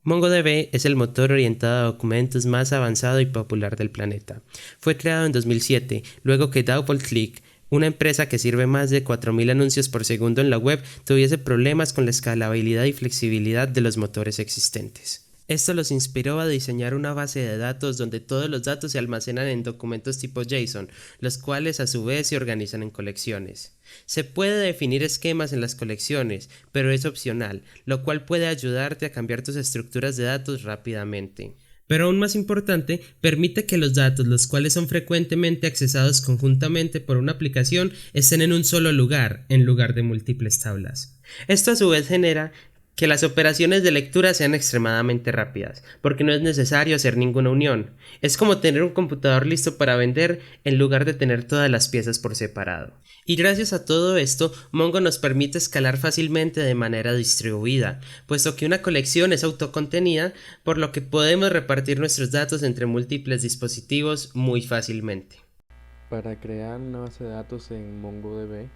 MongoDB es el motor orientado a documentos más avanzado y popular del planeta. Fue creado en 2007, luego que DoubleClick, una empresa que sirve más de 4.000 anuncios por segundo en la web, tuviese problemas con la escalabilidad y flexibilidad de los motores existentes. Esto los inspiró a diseñar una base de datos donde todos los datos se almacenan en documentos tipo JSON, los cuales a su vez se organizan en colecciones. Se puede definir esquemas en las colecciones, pero es opcional, lo cual puede ayudarte a cambiar tus estructuras de datos rápidamente. Pero aún más importante, permite que los datos, los cuales son frecuentemente accesados conjuntamente por una aplicación, estén en un solo lugar, en lugar de múltiples tablas. Esto a su vez genera que las operaciones de lectura sean extremadamente rápidas, porque no es necesario hacer ninguna unión. Es como tener un computador listo para vender en lugar de tener todas las piezas por separado. Y gracias a todo esto, Mongo nos permite escalar fácilmente de manera distribuida, puesto que una colección es autocontenida, por lo que podemos repartir nuestros datos entre múltiples dispositivos muy fácilmente. Para crear una base de datos en MongoDB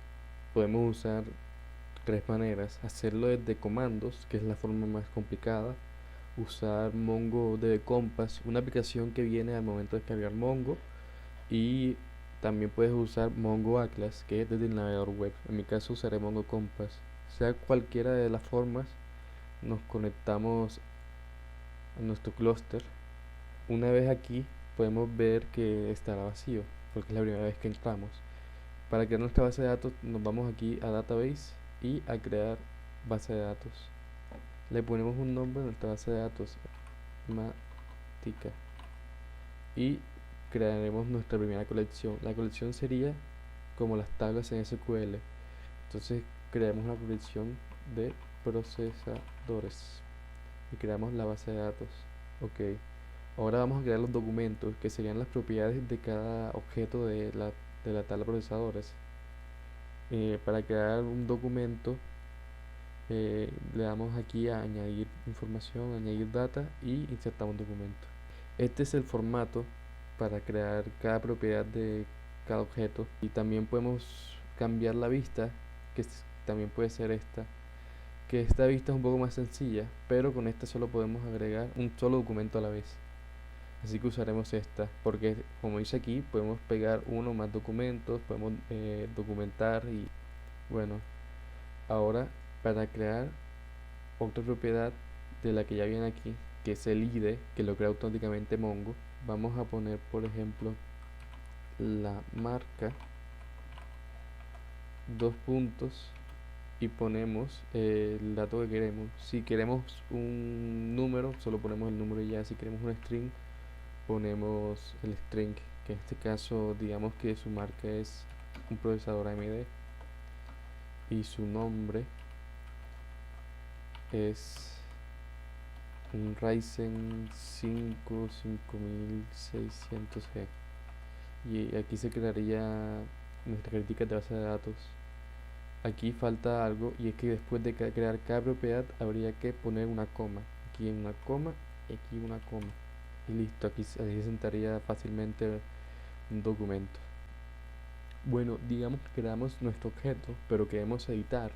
podemos usar tres maneras. Hacerlo desde comandos, que es la forma más complicada. Usar MongoDB Compass, una aplicación que viene al momento de descargar Mongo. Y también puedes usar Mongo Atlas, que es desde el navegador web. En mi caso usaré Mongo Compass. Sea cualquiera de las formas, nos conectamos a nuestro clúster. Una vez aquí podemos ver que estará vacío, porque es la primera vez que entramos. Para crear nuestra base de datos nos vamos aquí a Database y a crear base de datos. Le ponemos un nombre a nuestra base de datos, Matica, y crearemos nuestra primera colección. La colección sería como las tablas en SQL. Entonces creamos una colección de procesadores y creamos la base de datos. Ok. Ahora vamos a crear los documentos, que serían las propiedades de cada objeto de la tabla de procesadores. Para crear un documento, le damos aquí a añadir información, añadir data y insertamos documento. Este es el formato para crear cada propiedad de cada objeto, y también podemos cambiar la vista, también puede ser esta, que esta vista es un poco más sencilla, pero con esta solo podemos agregar un solo documento a la vez. Así que usaremos esta, porque como dice aquí, podemos pegar uno o más documentos, podemos documentar. Y bueno, ahora para crear otra propiedad de la que ya viene aquí, que es el ID, que lo crea automáticamente Mongo, vamos a poner por ejemplo la marca, dos puntos, y ponemos el dato que queremos. Si queremos un número, solo ponemos el número y ya. Si queremos un string, ponemos el string, que en este caso digamos que su marca es un procesador AMD y su nombre es un Ryzen 5 5600G. Y aquí se crearía nuestra crítica de base de datos. Aquí falta algo, y es que después de crear cada propiedad habría que poner una coma. Aquí una coma y aquí una coma. Y listo, aquí así se sentaría fácilmente un documento. Bueno, digamos que creamos nuestro objeto, pero queremos editar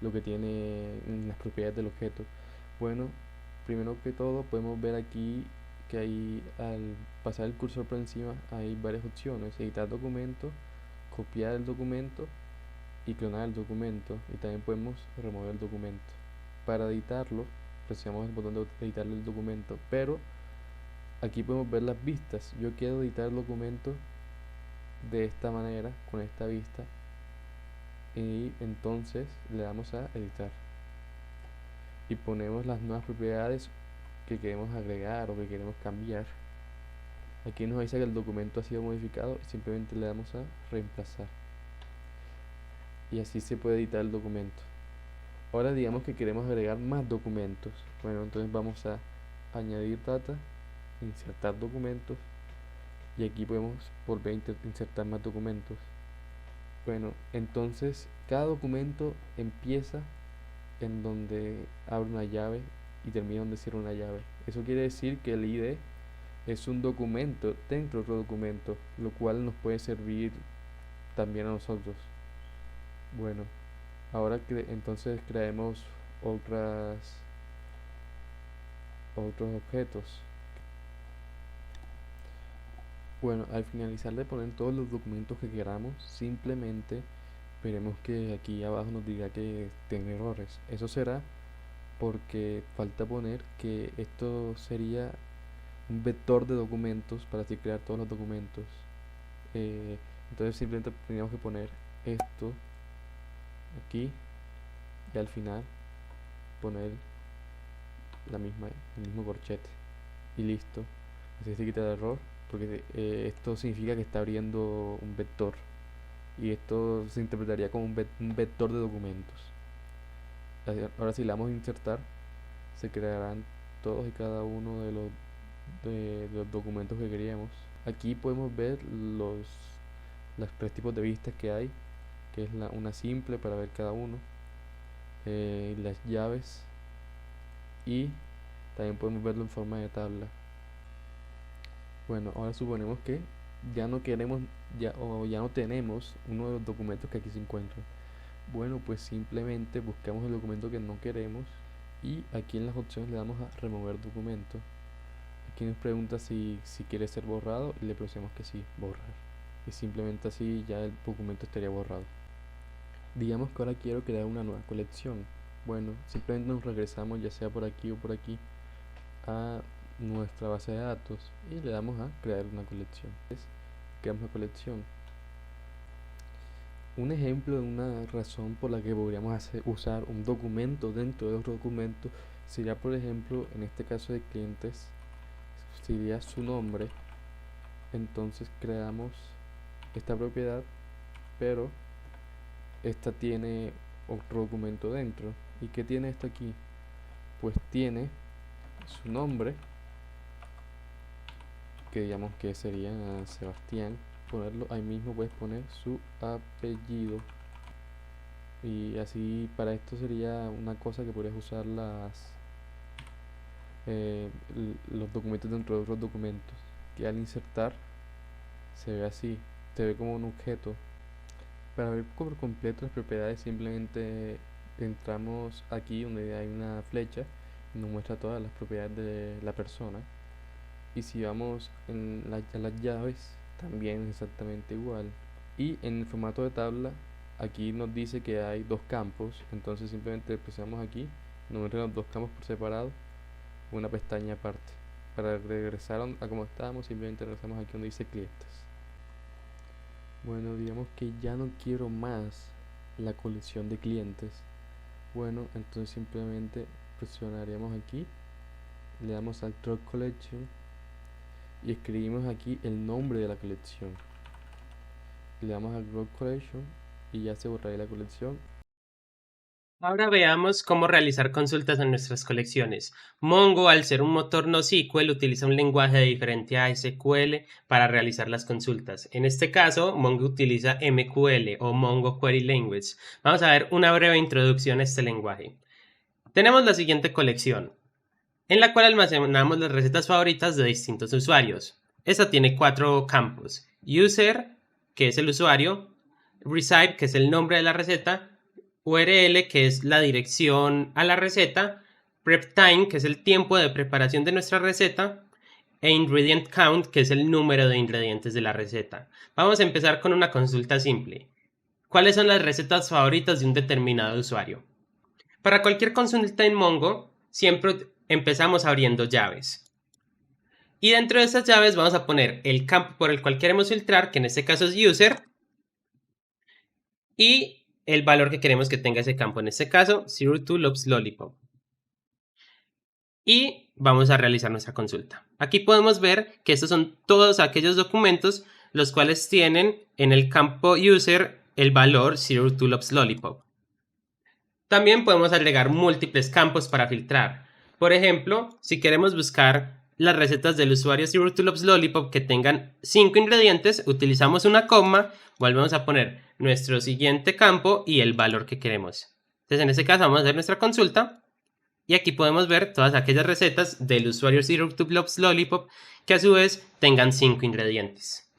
lo que tiene en las propiedades del objeto. Bueno, primero que todo podemos ver aquí que hay, al pasar el cursor por encima, hay varias opciones: editar documento, copiar el documento y clonar el documento. Y también podemos remover el documento. Para editarlo, presionamos el botón de editar el documento, pero aquí podemos ver las vistas. Yo quiero editar el documento de esta manera, con esta vista, y entonces le damos a editar y ponemos las nuevas propiedades que queremos agregar o que queremos cambiar. Aquí nos dice que el documento ha sido modificado y simplemente le damos a reemplazar, y así se puede editar el documento. Ahora digamos que queremos agregar más documentos. Bueno, entonces vamos a añadir data, insertar documentos, y aquí podemos volver a insertar más documentos. Bueno, entonces cada documento empieza en donde abre una llave y termina donde cierra una llave. Eso quiere decir que el ID es un documento dentro de otro documento, lo cual nos puede servir también a nosotros. Bueno, ahora entonces creemos otras otros objetos. Bueno, al finalizar de poner todos los documentos que queramos, simplemente veremos que aquí abajo nos dirá que tiene errores. Eso será porque falta poner que esto sería un vector de documentos para así crear todos los documentos. Entonces simplemente teníamos que poner esto aquí y al final poner el mismo corchete y listo. Así se quita el error porque esto significa que está abriendo un vector y esto se interpretaría como un vector de documentos. Ahora si le damos a insertar, se crearán todos y cada uno de los documentos que queríamos. Aquí podemos ver los tres tipos de vistas que hay, que es una simple para ver cada uno, las llaves, y también podemos verlo en forma de tabla. Bueno, ahora suponemos que ya no queremos ya no tenemos uno de los documentos que aquí se encuentran. Bueno, pues simplemente buscamos el documento que no queremos y aquí en las opciones le damos a remover documento. Aquí nos pregunta si quiere ser borrado y le presionamos que sí, borrar, y simplemente así ya el documento estaría borrado. Digamos que ahora quiero crear una nueva colección. Bueno, simplemente nos regresamos, ya sea por aquí o por aquí, a nuestra base de datos y le damos a crear una colección. Creamos una colección. Un ejemplo de una razón por la que podríamos usar un documento dentro de otro documento sería, por ejemplo, en este caso de clientes, sería su nombre. Entonces creamos esta propiedad, pero esta tiene otro documento dentro. ¿Y qué tiene esto aquí? Pues tiene su nombre, que digamos que sería Sebastián. Ponerlo ahí mismo, puedes poner su apellido, y así para esto sería una cosa que podrías usar los documentos dentro de otros documentos, que al insertar se ve así, se ve como un objeto. Para ver por completo las propiedades, simplemente entramos aquí donde hay una flecha y nos muestra todas las propiedades de la persona. Y si vamos a las llaves, también es exactamente igual. Y en el formato de tabla, aquí nos dice que hay dos campos, entonces simplemente presionamos aquí, nos muestran los dos campos por separado, una pestaña aparte. Para regresar a como estábamos, simplemente regresamos aquí donde dice clientes. Bueno, digamos que ya no quiero más la colección de clientes. Bueno, entonces simplemente presionaríamos aquí, le damos al Drop Collection y escribimos aquí el nombre de la colección. Le damos al Drop Collection y ya se borraría la colección. Ahora veamos cómo realizar consultas en nuestras colecciones. Mongo, al ser un motor NoSQL, utiliza un lenguaje diferente a SQL para realizar las consultas. En este caso, Mongo utiliza MQL o Mongo Query Language. Vamos a ver una breve introducción a este lenguaje. Tenemos la siguiente colección, en la cual almacenamos las recetas favoritas de distintos usuarios. Esta tiene 4 campos: User, que es el usuario; Recipe, que es el nombre de la receta; URL, que es la dirección a la receta; Prep Time, que es el tiempo de preparación de nuestra receta; e Ingredient Count, que es el número de ingredientes de la receta. Vamos a empezar con una consulta simple. ¿Cuáles son las recetas favoritas de un determinado usuario? Para cualquier consulta en Mongo, siempre empezamos abriendo llaves. Y dentro de estas llaves vamos a poner el campo por el cual queremos filtrar, que en este caso es User, y el valor que queremos que tenga ese campo, en este caso 02 Loves Lollipop. Y vamos a realizar nuestra consulta. Aquí podemos ver que estos son todos aquellos documentos los cuales tienen en el campo User el valor 02 Loves Lollipop. También podemos agregar múltiples campos para filtrar. Por ejemplo, si queremos buscar las recetas del usuario 02 Loves Lollipop que tengan 5 ingredientes, utilizamos una coma, volvemos a poner nuestro siguiente campo y el valor que queremos. Entonces en este caso vamos a hacer nuestra consulta y aquí podemos ver todas aquellas recetas del usuario 02 Loves Lollipop que a su vez tengan 5 ingredientes.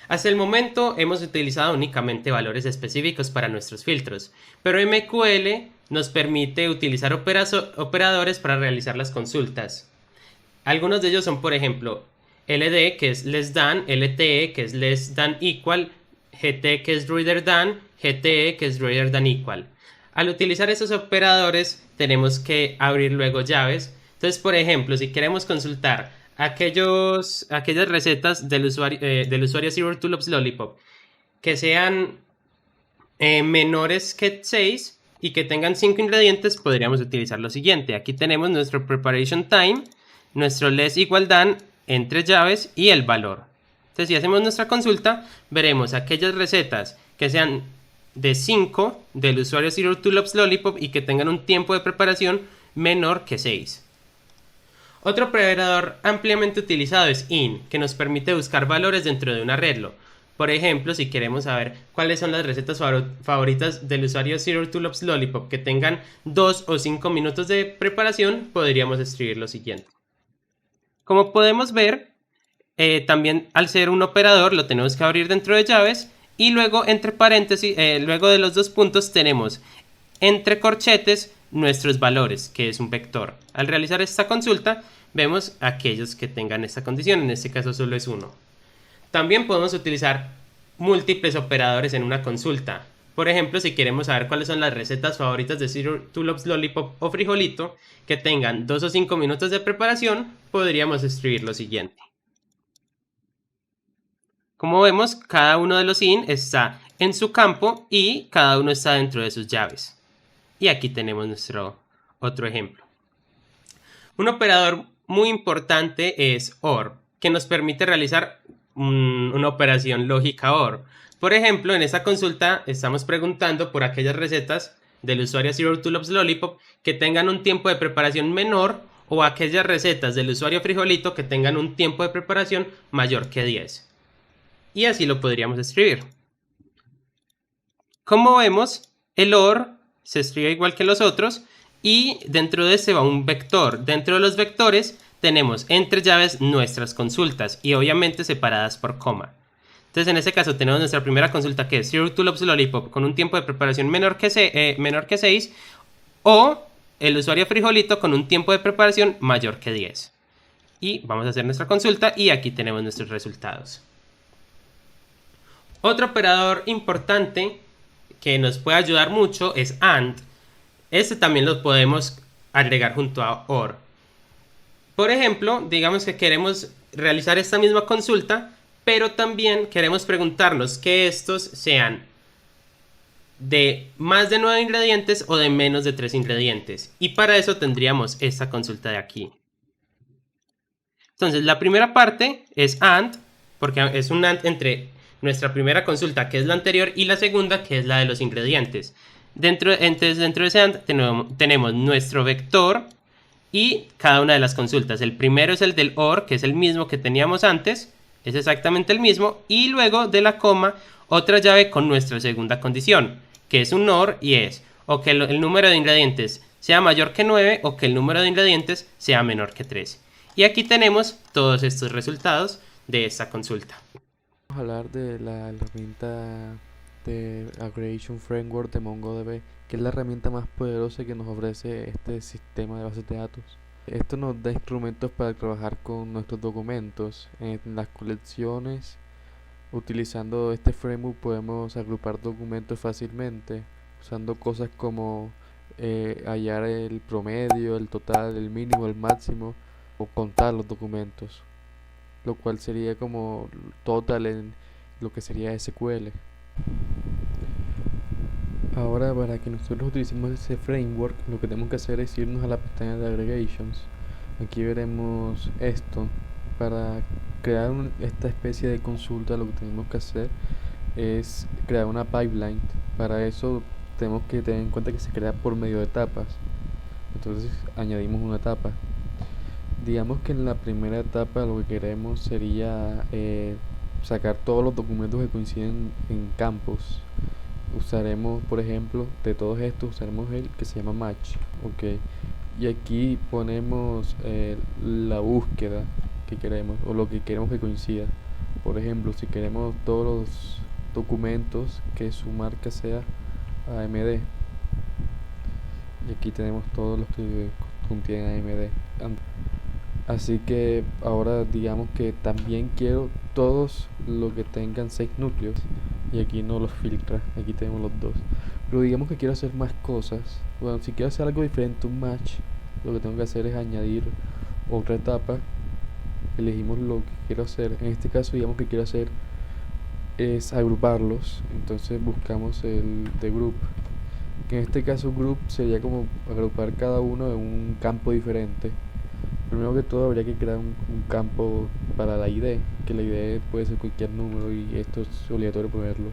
Hasta el momento hemos utilizado únicamente valores específicos para nuestros filtros, pero MQL nos permite utilizar operadores para realizar las consultas. Algunos de ellos son, por ejemplo, LD, que es less than, LTE, que es less than equal, GT, que es greater than, GTE, que es greater than equal. Al utilizar esos operadores, tenemos que abrir luego llaves. Entonces, por ejemplo, si queremos consultar aquellas recetas del usuario Zero Tulips Lollipop que sean menores que 6 y que tengan 5 ingredientes, podríamos utilizar lo siguiente. Aquí tenemos nuestro preparation time, nuestro less igual than, entre llaves y el valor. Entonces, si hacemos nuestra consulta, veremos aquellas recetas que sean de 5 del usuario Zero Tulips Lollipop y que tengan un tiempo de preparación menor que 6. Otro operador ampliamente utilizado es in, que nos permite buscar valores dentro de un arreglo. Por ejemplo, si queremos saber cuáles son las recetas favoritas del usuario Zero Tulips Lollipop que tengan 2 o 5 minutos de preparación, podríamos escribir lo siguiente. Como podemos ver, también al ser un operador lo tenemos que abrir dentro de llaves y luego entre paréntesis, luego de los dos puntos tenemos entre corchetes nuestros valores, que es un vector. Al realizar esta consulta, vemos aquellos que tengan esta condición, en este caso solo es 1. También podemos utilizar múltiples operadores en una consulta. Por ejemplo, si queremos saber cuáles son las recetas favoritas de Zero Tulips Lollipop o Frijolito que tengan 2 o 5 minutos de preparación, podríamos escribir lo siguiente. Como vemos, cada uno de los in está en su campo y cada uno está dentro de sus llaves. Y aquí tenemos nuestro otro ejemplo. Un operador muy importante es OR, que nos permite realizar una operación lógica OR. Por ejemplo, en esta consulta estamos preguntando por aquellas recetas del usuario Zero Tulips Lollipop que tengan un tiempo de preparación menor o aquellas recetas del usuario Frijolito que tengan un tiempo de preparación mayor que 10. Y así lo podríamos escribir. Como vemos, el OR se escribe igual que los otros y dentro de este va un vector. Dentro de los vectores tenemos entre llaves nuestras consultas y obviamente separadas por coma. Entonces en este caso tenemos nuestra primera consulta que es Zero Tulips Lollipop con un tiempo de preparación menor que 6 o el usuario Frijolito con un tiempo de preparación mayor que 10. Y vamos a hacer nuestra consulta y aquí tenemos nuestros resultados. Otro operador importante que nos puede ayudar mucho es AND. Este también lo podemos agregar junto a OR. Por ejemplo, digamos que queremos realizar esta misma consulta, pero también queremos preguntarnos que estos sean de más de 9 ingredientes o de menos de 3 ingredientes. Y para eso tendríamos esta consulta de aquí. Entonces, la primera parte es AND, porque es un AND entre nuestra primera consulta, que es la anterior, y la segunda, que es la de los ingredientes. Entonces, dentro de ese AND tenemos nuestro vector y cada una de las consultas. El primero es el del OR, que es el mismo que teníamos antes, es exactamente el mismo, y luego de la coma, otra llave con nuestra segunda condición, que es un OR y es o que el número de ingredientes sea mayor que 9 o que el número de ingredientes sea menor que 13. Y aquí tenemos todos estos resultados de esta consulta. Vamos a hablar de la herramienta de Aggregation Framework de MongoDB, que es la herramienta más poderosa que nos ofrece este sistema de bases de datos. Esto nos da instrumentos para trabajar con nuestros documentos en las colecciones. Utilizando este framework podemos agrupar documentos fácilmente, usando cosas como hallar el promedio, el total, el mínimo, el máximo, o contar los documentos, lo cual sería como total en lo que sería SQL. Ahora, para que nosotros utilicemos ese framework, lo que tenemos que hacer es irnos a la pestaña de aggregations. Aquí veremos esto. Para crear esta especie de consulta, lo que tenemos que hacer es crear una pipeline. Para eso tenemos que tener en cuenta que se crea por medio de etapas. Entonces añadimos una etapa. Digamos que en la primera etapa lo que queremos sería sacar todos los documentos que coinciden en campos. Usaremos, por ejemplo, de todos estos usaremos el que se llama match, ok, y aquí ponemos la búsqueda que queremos o lo que queremos que coincida. Por ejemplo, si queremos todos los documentos que su marca sea AMD, y aquí tenemos todos los que contienen AMD. Así que ahora digamos que también quiero todos los que tengan 6 núcleos. Y aquí no los filtra, aquí tenemos los dos. Pero digamos que quiero hacer más cosas. Bueno, si quiero hacer algo diferente, un match, lo que tengo que hacer es añadir otra etapa. Elegimos lo que quiero hacer. En este caso digamos que quiero hacer es agruparlos. Entonces buscamos el de group. Que en este caso group sería como agrupar cada uno en un campo diferente. Primero que todo habría que crear un campo para la ID, que la ID puede ser cualquier número y esto es obligatorio ponerlo.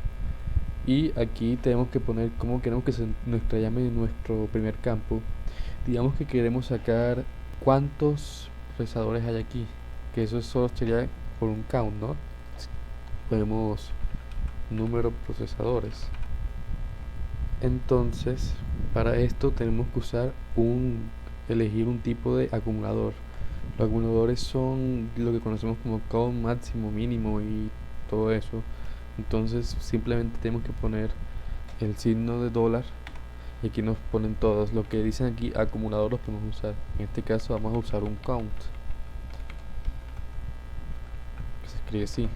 Y aquí tenemos que poner cómo queremos que se nuestra llame nuestro primer campo. Digamos que queremos sacar cuántos procesadores hay aquí, que eso solo sería por un count, ¿no? Ponemos número procesadores. Entonces, para esto tenemos que elegir un tipo de acumulador. Los acumuladores son lo que conocemos como count máximo, mínimo y todo eso. Entonces simplemente tenemos que poner el signo de dólar y aquí nos ponen todos. Lo que dicen aquí acumulador los podemos usar. En este caso vamos a usar un count, que se escribe así.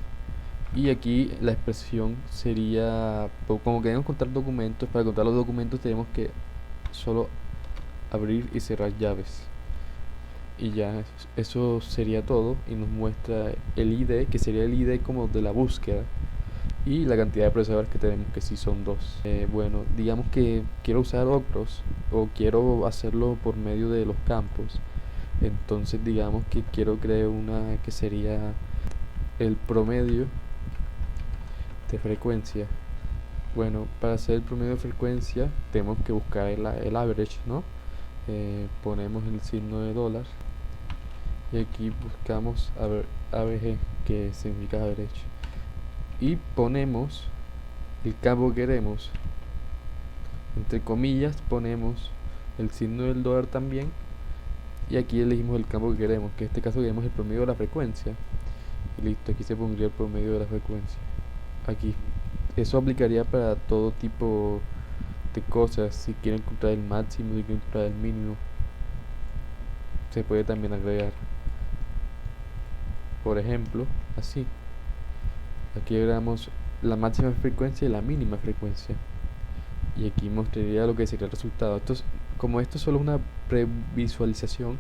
Y aquí la expresión sería, como queremos contar documentos, para contar los documentos tenemos que solo abrir y cerrar llaves. Y ya, eso sería todo. Y nos muestra el ID, que sería el ID como de la búsqueda. Y la cantidad de procesadores que tenemos, que sí son dos. Bueno, digamos que quiero usar otros, o quiero hacerlo por medio de los campos. Entonces digamos que quiero crear una que sería el promedio de frecuencia. Bueno, para hacer el promedio de frecuencia tenemos que buscar el average, ¿no? Ponemos el signo de dólar y aquí buscamos ABG, que significa average, y ponemos el campo que queremos. Entre comillas ponemos el signo del dólar también y aquí elegimos el campo que queremos, que en este caso queremos el promedio de la frecuencia. Y listo, aquí se pondría el promedio de la frecuencia. Aquí. Eso aplicaría para todo tipo de cosas. Si quieren encontrar el máximo, si quieren encontrar el mínimo, se puede también agregar. Por ejemplo, así. Aquí agregamos la máxima frecuencia y la mínima frecuencia. Y aquí mostraría lo que sería el resultado. Como esto solo es una previsualización,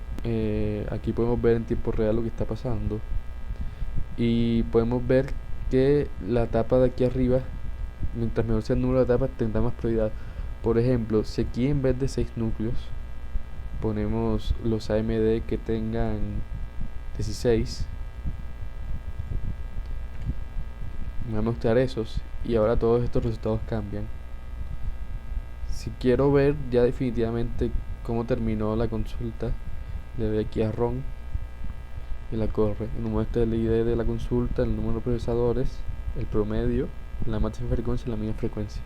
aquí podemos ver en tiempo real lo que está pasando. Y podemos ver que la etapa de aquí arriba, mientras menor sea el número de etapas, tendrá más prioridad. Por ejemplo, si aquí en vez de 6 núcleos ponemos los AMD que tengan 16, me va a mostrar esos y ahora todos estos resultados cambian. Si quiero ver ya definitivamente cómo terminó la consulta, le doy aquí a Run y la corre. Nos muestra el ID de la consulta, el número de procesadores, el promedio, la máxima frecuencia y la mínima frecuencia.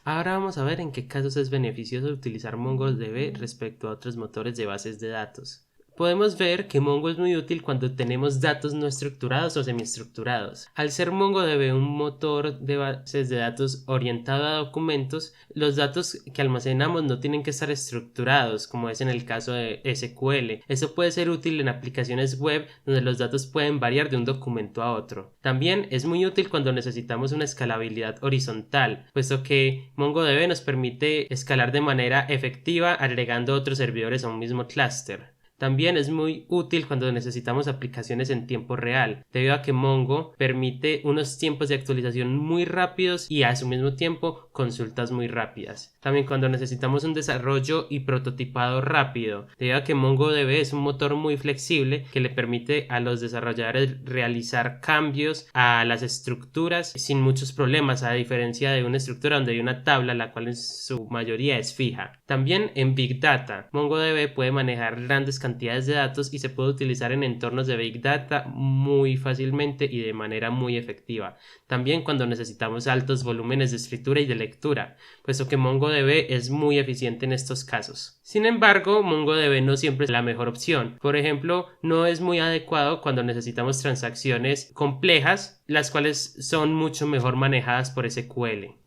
Ahora vamos a ver en qué casos es beneficioso utilizar MongoDB respecto a otros motores de bases de datos. Podemos ver que Mongo es muy útil cuando tenemos datos no estructurados o semiestructurados. Al ser MongoDB un motor de bases de datos orientado a documentos, los datos que almacenamos no tienen que estar estructurados, como es en el caso de SQL. Eso puede ser útil en aplicaciones web donde los datos pueden variar de un documento a otro. También es muy útil cuando necesitamos una escalabilidad horizontal, puesto que MongoDB nos permite escalar de manera efectiva agregando otros servidores a un mismo clúster. También es muy útil cuando necesitamos aplicaciones en tiempo real, debido a que Mongo permite unos tiempos de actualización muy rápidos y a su mismo tiempo consultas muy rápidas. También cuando necesitamos un desarrollo y prototipado rápido, debido a que MongoDB es un motor muy flexible que le permite a los desarrolladores realizar cambios a las estructuras sin muchos problemas, a diferencia de una estructura donde hay una tabla la cual en su mayoría es fija. También en Big Data, MongoDB puede manejar grandes cantidades de datos y se puede utilizar en entornos de Big Data muy fácilmente y de manera muy efectiva. También cuando necesitamos altos volúmenes de escritura y de lectura, puesto que MongoDB es muy eficiente en estos casos. Sin embargo, MongoDB no siempre es la mejor opción. Por ejemplo, no es muy adecuado cuando necesitamos transacciones complejas, las cuales son mucho mejor manejadas por SQL.